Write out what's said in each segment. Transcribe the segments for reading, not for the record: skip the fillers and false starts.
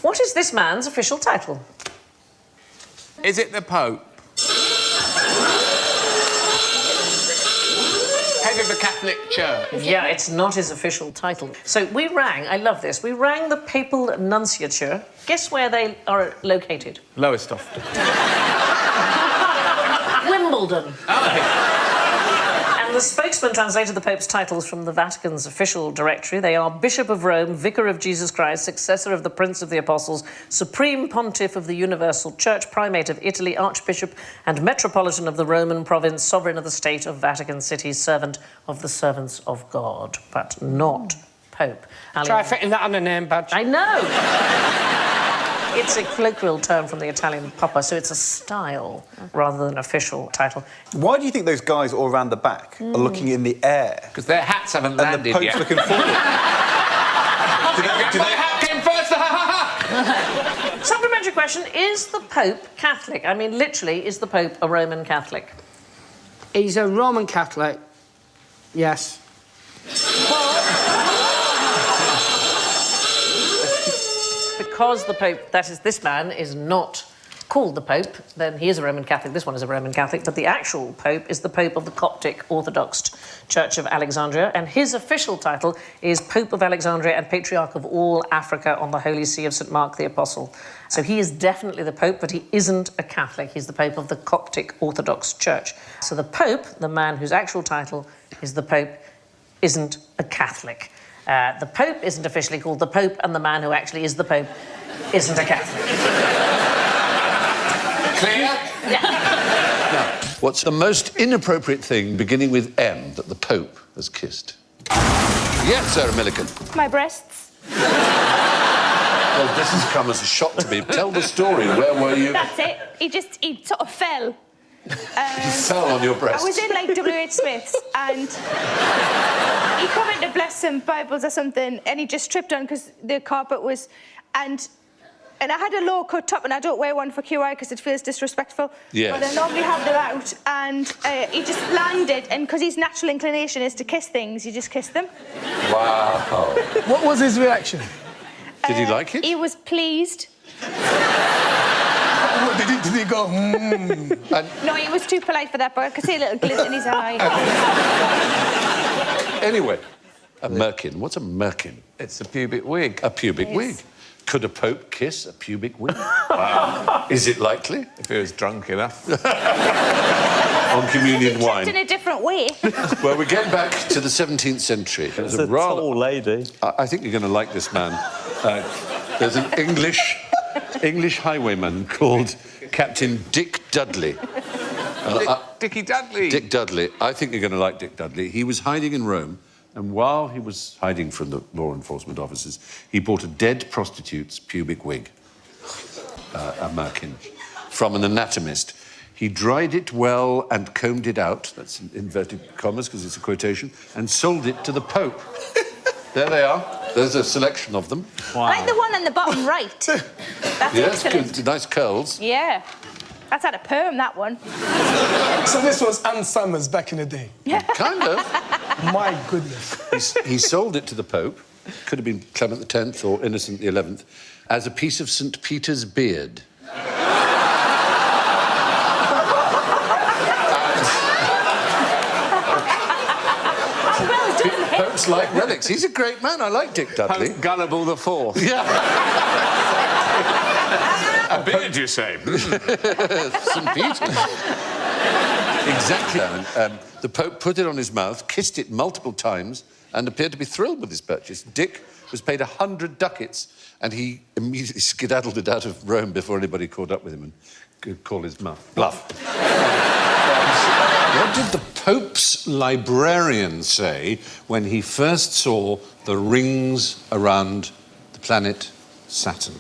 What is this man's official title? Is it the Pope? Head of the Catholic Church? Yeah, it's not his official title. So we rang, I love this, we rang the papal nunciature. Guess where they are located? Lowestoft. Wimbledon. And the spokesman translated the Pope's titles from the Vatican's official directory. They are Bishop of Rome, Vicar of Jesus Christ, Successor of the Prince of the Apostles, Supreme Pontiff of the Universal Church, Primate of Italy, Archbishop and Metropolitan of the Roman Province, Sovereign of the State of Vatican City, Servant of the Servants of God, but not Pope. Try fitting that on a name badge. I know! It's a colloquial term from the Italian papa, so it's a style rather than an official title. Why do you think those guys all around the back are looking in the air? Because their hats haven't And the landed Pope's yet. looking forward. My hat came first! Supplementary question, is the Pope Catholic? I mean, literally, is the Pope a Roman Catholic? He's a Roman Catholic. Yes. Because the Pope, that is, this man, is not called the Pope, then he is a Roman Catholic. This one is a Roman Catholic, but the actual Pope is the Pope of the Coptic Orthodox Church of Alexandria, and his official title is Pope of Alexandria and Patriarch of all Africa on the Holy See of St. Mark the Apostle. So he is definitely the Pope, but he isn't a Catholic. He's the Pope of the Coptic Orthodox Church. So the Pope, the man whose actual title is the Pope, isn't a Catholic. The Pope isn't officially called the Pope, and the man who actually is the Pope isn't a Catholic. Clear? Yeah. What's the most inappropriate thing beginning with M that the Pope has kissed? Yes, Sarah Millican. My breasts. Well, this has come as a shock to me. Tell the story. Where were you? That's it. He sort of fell. You fell on your breast. I was in, like, W.H. Smith's, and he come in to bless some Bibles or something, and he just tripped on because the carpet was... And I had a low-cut top, and I don't wear one for QI because it feels disrespectful. Yes. But I normally have them out, and he just landed, and because his natural inclination is to kiss things, he just kissed them. Wow. What was his reaction? Did he like it? He was pleased. Did he go, No, he was too polite for that, but I could see a little glint in his eye. Anyway, a merkin. What's a merkin? It's a pubic wig. A pubic Yes. wig. Could a Pope kiss a pubic wig? Wow. Is it likely? If he was drunk enough. On communion Kept wine. in a different way. Well, we get back to the 17th century. There's It's a tall lady. I think you're going to like this man. There's an English highwayman called Captain Dick Dudley. Dicky Dudley. Dick Dudley. I think you're going to like Dick Dudley. He was hiding in Rome, and while he was hiding from the law enforcement officers, he bought a dead prostitute's pubic wig, a merkin, from an anatomist. He dried it well and combed it out, that's in inverted commas because it's a quotation, and sold it to the Pope. There they are. There's a selection of them. Wow. I like the one on the bottom right. That's Yes, excellent. good, nice curls. Yeah. That's had a perm, that one. So this was Ann Summers back in the day? Kind of. My goodness. He sold it to the Pope, could have been Clement X or Innocent XI, as a piece of St. Peter's beard. Popes like relics. He's a great man. I like Dick Dudley. Pope Gullible the Fourth. Yeah. A beard, you say? St. Peter's. Exactly. The Pope put it on his mouth, kissed it multiple times, and appeared to be thrilled with his purchase. Dick was paid 100 ducats, and he immediately skedaddled it out of Rome before anybody caught up with him and could call his bluff. What did the Pope's librarian say when he first saw the rings around the planet Saturn?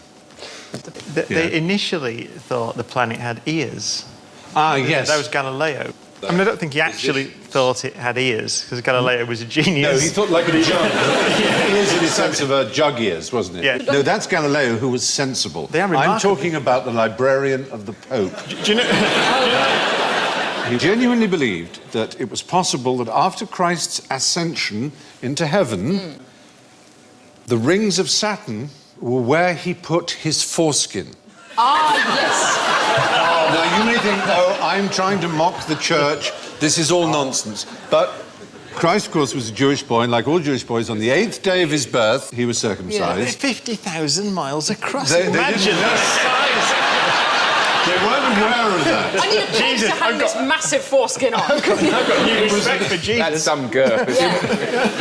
They initially thought the planet had ears. Ah, yes. That was Galileo. I mean, I don't think he actually thought it had ears, because Galileo was a genius. No, he thought like a jug. Ears in the sense of jug ears, wasn't it? Yeah. No, that's Galileo, who was sensible. They are I'm remarkable. talking about the librarian of the Pope. Do you know... He genuinely believed that it was possible that after Christ's ascension into heaven, the rings of Saturn where he put his foreskin. Ah, yes. Now, you may think, oh, I'm trying to mock the church. This is all nonsense. But Christ, of course, was a Jewish boy, and like all Jewish boys, on the 8th day of his birth, he was circumcised. 50,000 miles across. They Imagine didn't know. the size. They weren't aware of that. I need a peg to hang this massive foreskin on. I've got new respect for Jesus. That's some girth.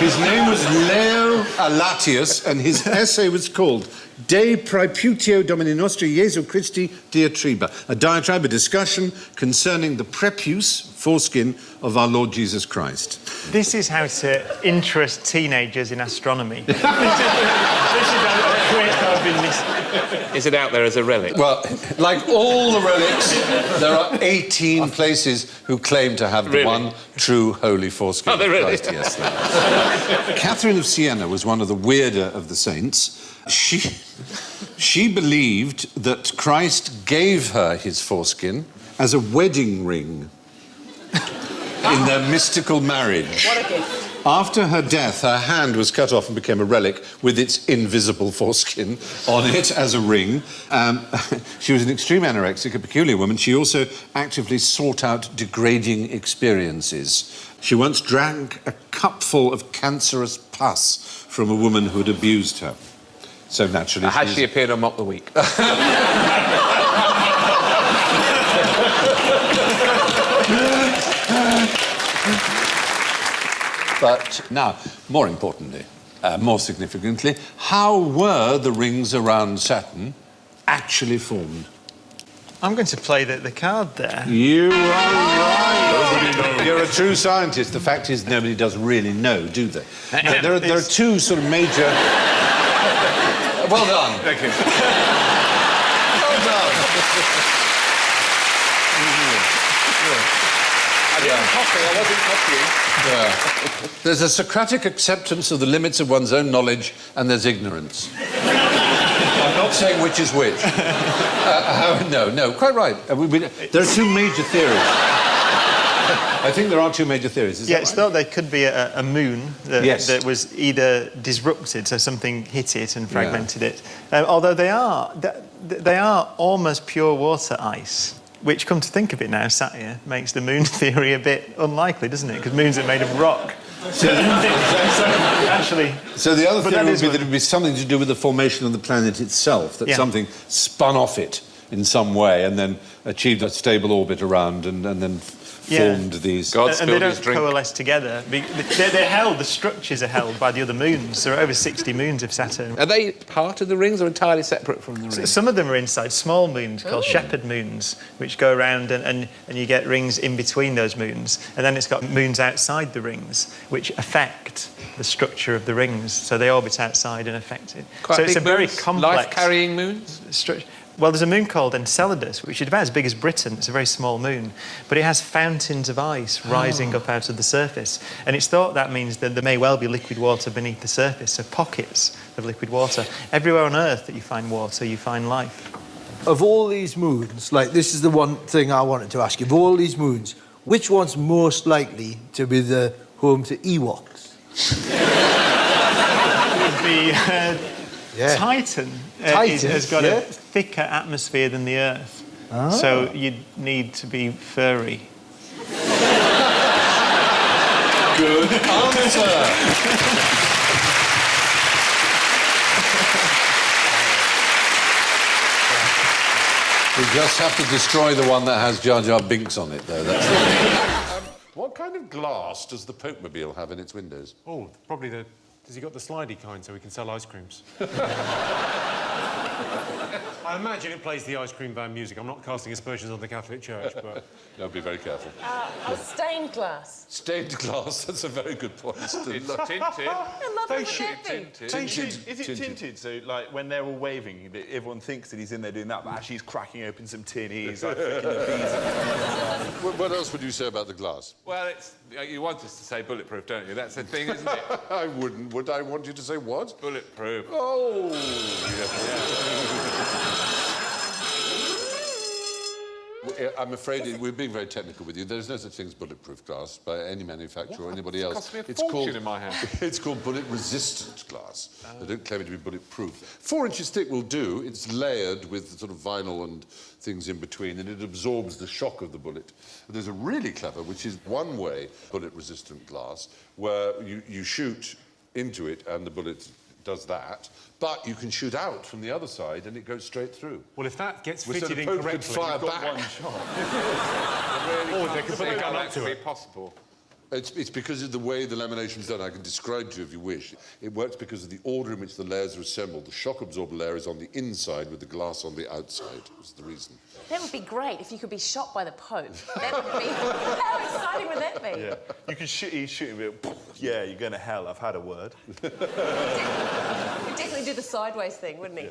His name was Leo Alatius, and his essay was called De Praeputio Domini Nostri Jesu Christi Diatriba, a diatribe, a discussion concerning the prepuce, foreskin, of our Lord Jesus Christ. This is how to interest teenagers in astronomy. this is how quick I've been missing. Is it out there as a relic? Well, like all the relics, there are 18 places who claim to have the Really? one true holy foreskin. Oh, they really? Christ, yes. They are. Catherine of Siena was one of the weirder of the saints. She believed that Christ gave her his foreskin as a wedding ring in their mystical marriage. What a gift. After her death, her hand was cut off and became a relic with its invisible foreskin on it as a ring. She was an extreme anorexic, a peculiar woman. She also actively sought out degrading experiences. She once drank a cupful of cancerous pus from a woman who had abused her. So naturally, Has she appeared on Mock the Week? But now, more importantly, more significantly, how were the rings around Saturn actually formed? I'm going to play the card there. You are right. You're a true scientist. The fact is, nobody does really know, do they? There are two sort of major... Well done. Thank you. Well done. I didn't copy, I wasn't copying. Yeah. There's a Socratic acceptance of the limits of one's own knowledge, and there's ignorance. I'm not saying which is which. No, quite right. There are two major theories. I think there are two major theories. Is that It's right? thought there could be a moon that, Yes. that was either disrupted, so something hit it and fragmented it. Although they are almost pure water ice, which, come to think of it now, sat here, makes the moon theory a bit unlikely, doesn't it? Because moons are made of rock. So the other theory would be one. that it would be something to do with the formation of the planet itself, that Yeah. something spun off it in some way and then achieved a stable orbit around and then formed these... God And they spilled his don't drink. coalesce together. They're held, the structures are held by the other moons. There are over 60 moons of Saturn. Are they part of the rings or entirely separate from the rings? Some of them are inside small moons called shepherd moons, which go around and you get rings in between those moons. And then it's got moons outside the rings, which affect the structure of the rings. So they orbit outside and affect it. Quite so it's a big very moons? complex... Life-carrying moons? structure. Well, there's a moon called Enceladus, which is about as big as Britain. It's a very small moon. But it has fountains of ice rising up out of the surface. And it's thought that means that there may well be liquid water beneath the surface, so pockets of liquid water. Everywhere on Earth that you find water, you find life. Of all these moons, like, this is the one thing I wanted to ask you. Of all these moons, which one's most likely to be the home to Ewoks? The Titan, has got a thicker atmosphere than the Earth. Ah. So you'd need to be furry. Good answer. We just have to destroy the one that has Jar Jar Binks on it, though. That's what kind of glass does the Popemobile have in its windows? Oh, probably the... Has he got the slidey kind so we can sell ice creams? I imagine it plays the ice cream van music. I'm not casting aspersions on the Catholic Church, but... No, be very careful. A stained glass. Stained glass, that's a very good point. It's tinted. They should. Is it tinted? So, like, when they're all waving, everyone thinks that he's in there doing that, but actually he's cracking open some tin. He's like flicking the bees. What else would you say about the glass? Well, you want us to say bulletproof, don't you? That's the thing, isn't it? I wouldn't. Would I want you to say what? Bulletproof. Oh! I'm afraid we're being very technical with you. There's no such thing as bulletproof glass by any manufacturer or anybody else. Cost me a fortune in my hand. It's called bullet-resistant glass. They don't claim it to be bulletproof. 4 inches thick will do. It's layered with sort of vinyl and things in between, and it absorbs the shock of the bullet. And there's a really clever, which is one-way bullet-resistant glass, where you shoot into it and the bullet does that, but you can shoot out from the other side and it goes straight through. Well, if that gets So fitted the Pope incorrectly, could fire you've got back. one shot. Really Or they could put the gun up to it. Possible. It's because of the way the lamination's done. I can describe to you if you wish. It works because of the order in which the layers are assembled. The shock absorber layer is on the inside with the glass on the outside. That's the reason. That would be great if you could be shot by the Pope. That would be... How exciting would that be? Yeah. You can shoot, he's shooting with, yeah, you're going to hell, I've had a word. He'd definitely do the sideways thing, wouldn't he?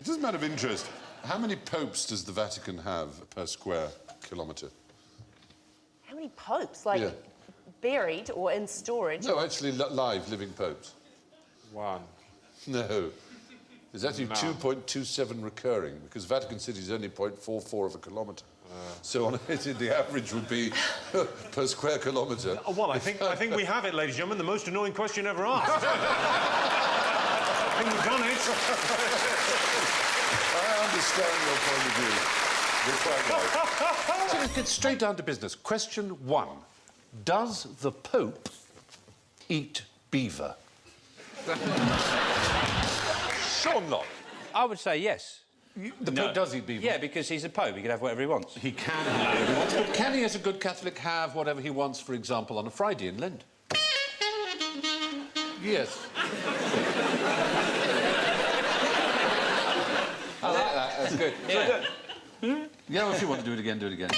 Just a matter of interest. How many popes does the Vatican have per square kilometre? How many popes? Like, buried or in storage? No, actually, live, living popes. 1. No. There's actually 2.27 recurring, because Vatican City is only 0.44 of a kilometre. So on the average would be per square kilometre. Well, I think we have it, ladies and gentlemen. The most annoying question ever asked. I think we've done it. I understand your point of view. You're quite right. So let's get straight down to business. Question 1. Does the Pope eat beaver? Sean Locke. I would say yes. The Pope does eat beaver? Yeah, because he's a Pope. He can have whatever he wants. He can have whatever he wants, but can he, as a good Catholic, have whatever he wants, for example, on a Friday in Lent? Yes. I like that. That's good. Yeah. Yeah, well, if you want to do it again, do it again.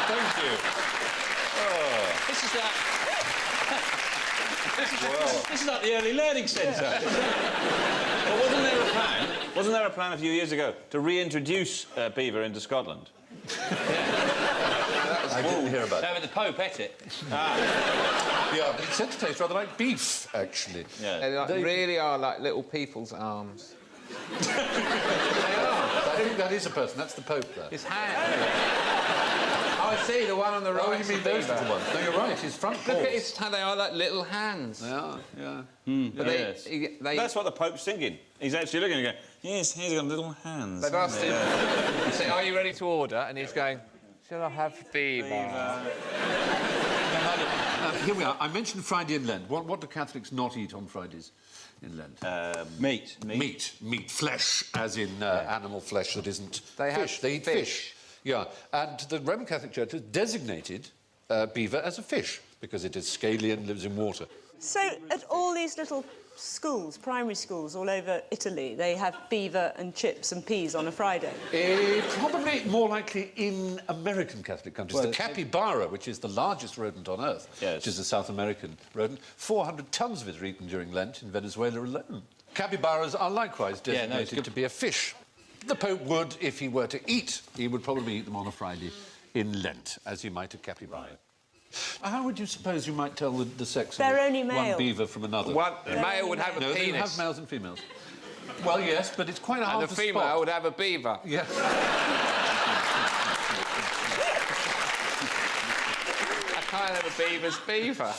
Thank you. This is like... This is like the early learning centre. Well, wasn't there a plan a few years ago to reintroduce beaver into Scotland? I didn't hear about No, but the Pope ate it. Yeah, but it's said to taste rather like beef, actually. Yeah. They really are like little people's arms. They are. I think that is a person. That's the Pope there. His hand. Oh, I see, the one on the right. Oh, you mean those little ones? No, you're right. His front paws. Look at his hand. They are like little hands. They are, yeah. But Yes. That's what the Pope's thinking. He's actually looking and going, yes, he's got little hands. They've asked him, they say, are you ready to order? And he's going, shall I have beaver? Here we are. I mentioned Friday in Lent. What do Catholics not eat on Fridays in Lent? Meat. Meat. Flesh, as in animal flesh that isn't They have fish. They eat fish. Yeah, and the Roman Catholic Church has designated beaver as a fish because it is scaly and lives in water. So, at all these little schools, primary schools all over Italy, they have beaver and chips and peas on a Friday? Probably more likely in American Catholic countries. The capybara, which is the largest rodent on Earth, which is a South American rodent, 400 tons of it are eaten during Lent in Venezuela alone. Capybaras are likewise designated to be a fish. The Pope would, if he were to eat, he would probably eat them on a Friday in Lent, as he might a capybara. How would you suppose you might tell the sex They're of only male. one beaver from another? One male would have a No, they penis. have males and females. Well, yes, but it's quite hard And to the female spot. would have a beaver. Yeah. I can't have a beaver's beaver.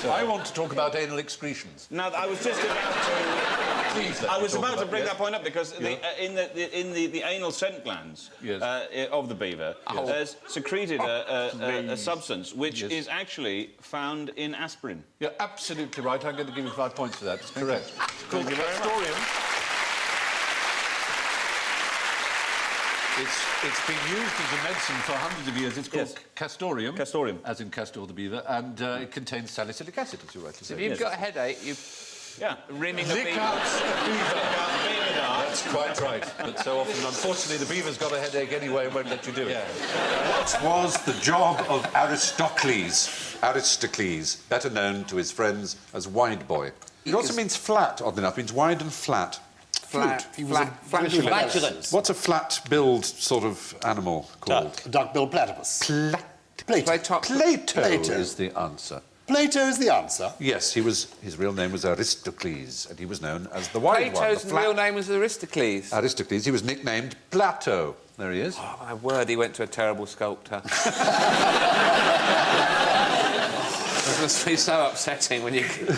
I want to talk about anal excretions. Now, I was just about to... Please, I was about to bring that point up because in the anal scent glands of the beaver, there's secreted a substance which is actually found in aspirin. You're absolutely right. I'm going to give you 5 points for that. It's correct. It's called castorium. It's been used as a medicine for hundreds of years. It's called castorium. Castorium. As in Castor the beaver. And it contains salicylic acid, as you rightly say. If you've got a headache, you... Rimming the Lick beaver. out the beaver. That's quite right. But so often, unfortunately, the beaver's got a headache anyway and won't let you do it. What was the job of Aristocles? Aristocles, better known to his friends as Wide Boy. It also means flat, oddly enough. It means wide and flat. Flat. Flatulence. What's a flat-billed sort of animal called? Duck-billed platypus. Plato is the answer. Plato is the answer. Yes, his real name was Aristocles, and he was known as the Wide One. Plato's real name was Aristocles. Aristocles. He was nicknamed Plato. There he is. Oh, my word, he went to a terrible sculptor. It must be so upsetting when you... It's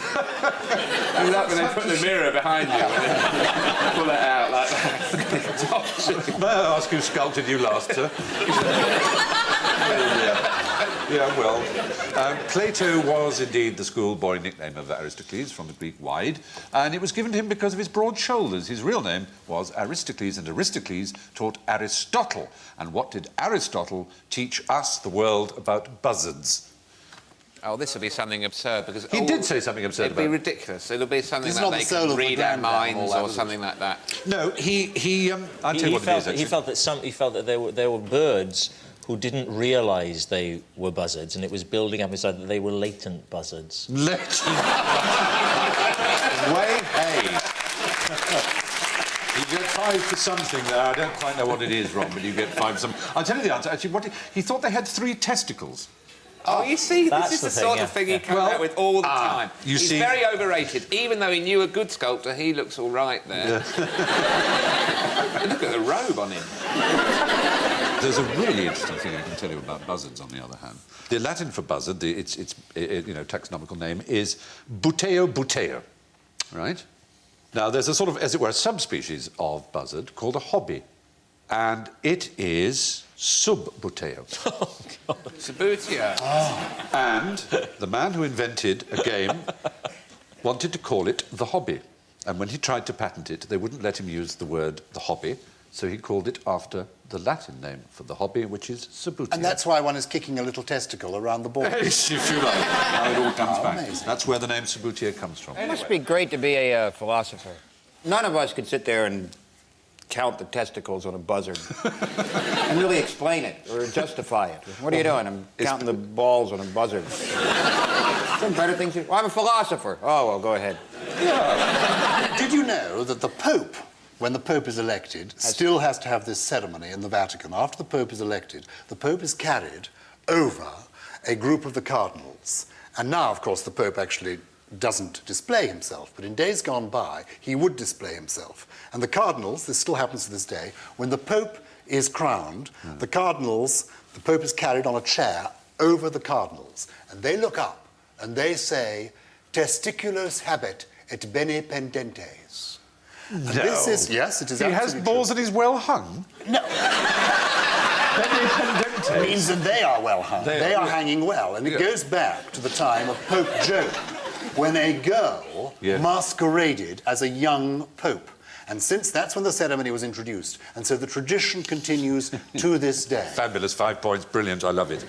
like when they put the mirror behind you and then pull it out like that. May I ask who sculpted you last, sir? Yeah, well, Plato was indeed the schoolboy nickname of Aristocles, from the Greek wide, and it was given to him because of his broad shoulders. His real name was Aristocles, and Aristocles taught Aristotle. And what did Aristotle teach us, the world, about buzzards? Oh, this will be something absurd because... He did say something absurd It'll be ridiculous. It'll be something It's that not they the soul can of the read our grand dam, minds all that, or is it? something like that. No, I'll tell you what it is, actually. He felt that there were birds who didn't realise they were buzzards, and it was building up inside that they were latent buzzards. Latent? Way hey. You get 5 for something there. I don't quite know what it is, Ron, but you get 5 for something. I'll tell you the answer. Actually, he thought they had 3 testicles. Oh, you see, this That's is the the thing, sort yeah. of thing he comes out with all the time. He's see- very overrated. Even though he knew a good sculptor, he looks all right there. Look at the robe on him. There's a really interesting thing I can tell you about buzzards, on the other hand. The Latin for buzzard, its taxonomical name is buteo, right? Now, there's a sort of, as it were, a subspecies of buzzard called a hobby, and it is subbuteo. Oh, God. Subbuteo. Oh. And the man who invented a game wanted to call it the hobby, and when he tried to patent it, they wouldn't let him use the word the hobby, so he called it after the Latin name for the hobby, which is subbuteo. And that's why one is kicking a little testicle around the ball. Yes, if you like. How it all comes back. Amazing. That's where the name subbuteo comes from. It must be great to be a philosopher. None of us could sit there and count the testicles on a buzzard and really explain it or justify it. What are you doing? I'm counting the balls on a buzzard. Some better things. Well, I'm a philosopher. Oh, well, go ahead. Yeah. Did you know that the Pope, when the Pope is elected, still has to have this ceremony in the Vatican? After the Pope is elected, the Pope is carried over a group of the cardinals. And now, of course, the Pope actually doesn't display himself, but in days gone by, he would display himself. And the cardinals, this still happens to this day, when the Pope is crowned, the cardinals, the Pope is carried on a chair over the cardinals, and they look up and they say, testiculos habet et bene pendentes. And this is, yes, it is He has absolutely balls true. that is well hung? No. It means that they are well hung. They are hanging well. And it goes back to the time of Pope Joan, when a girl masqueraded as a young pope. And since that's when the ceremony was introduced. And so the tradition continues to this day. Fabulous, 5 points, brilliant, I love it.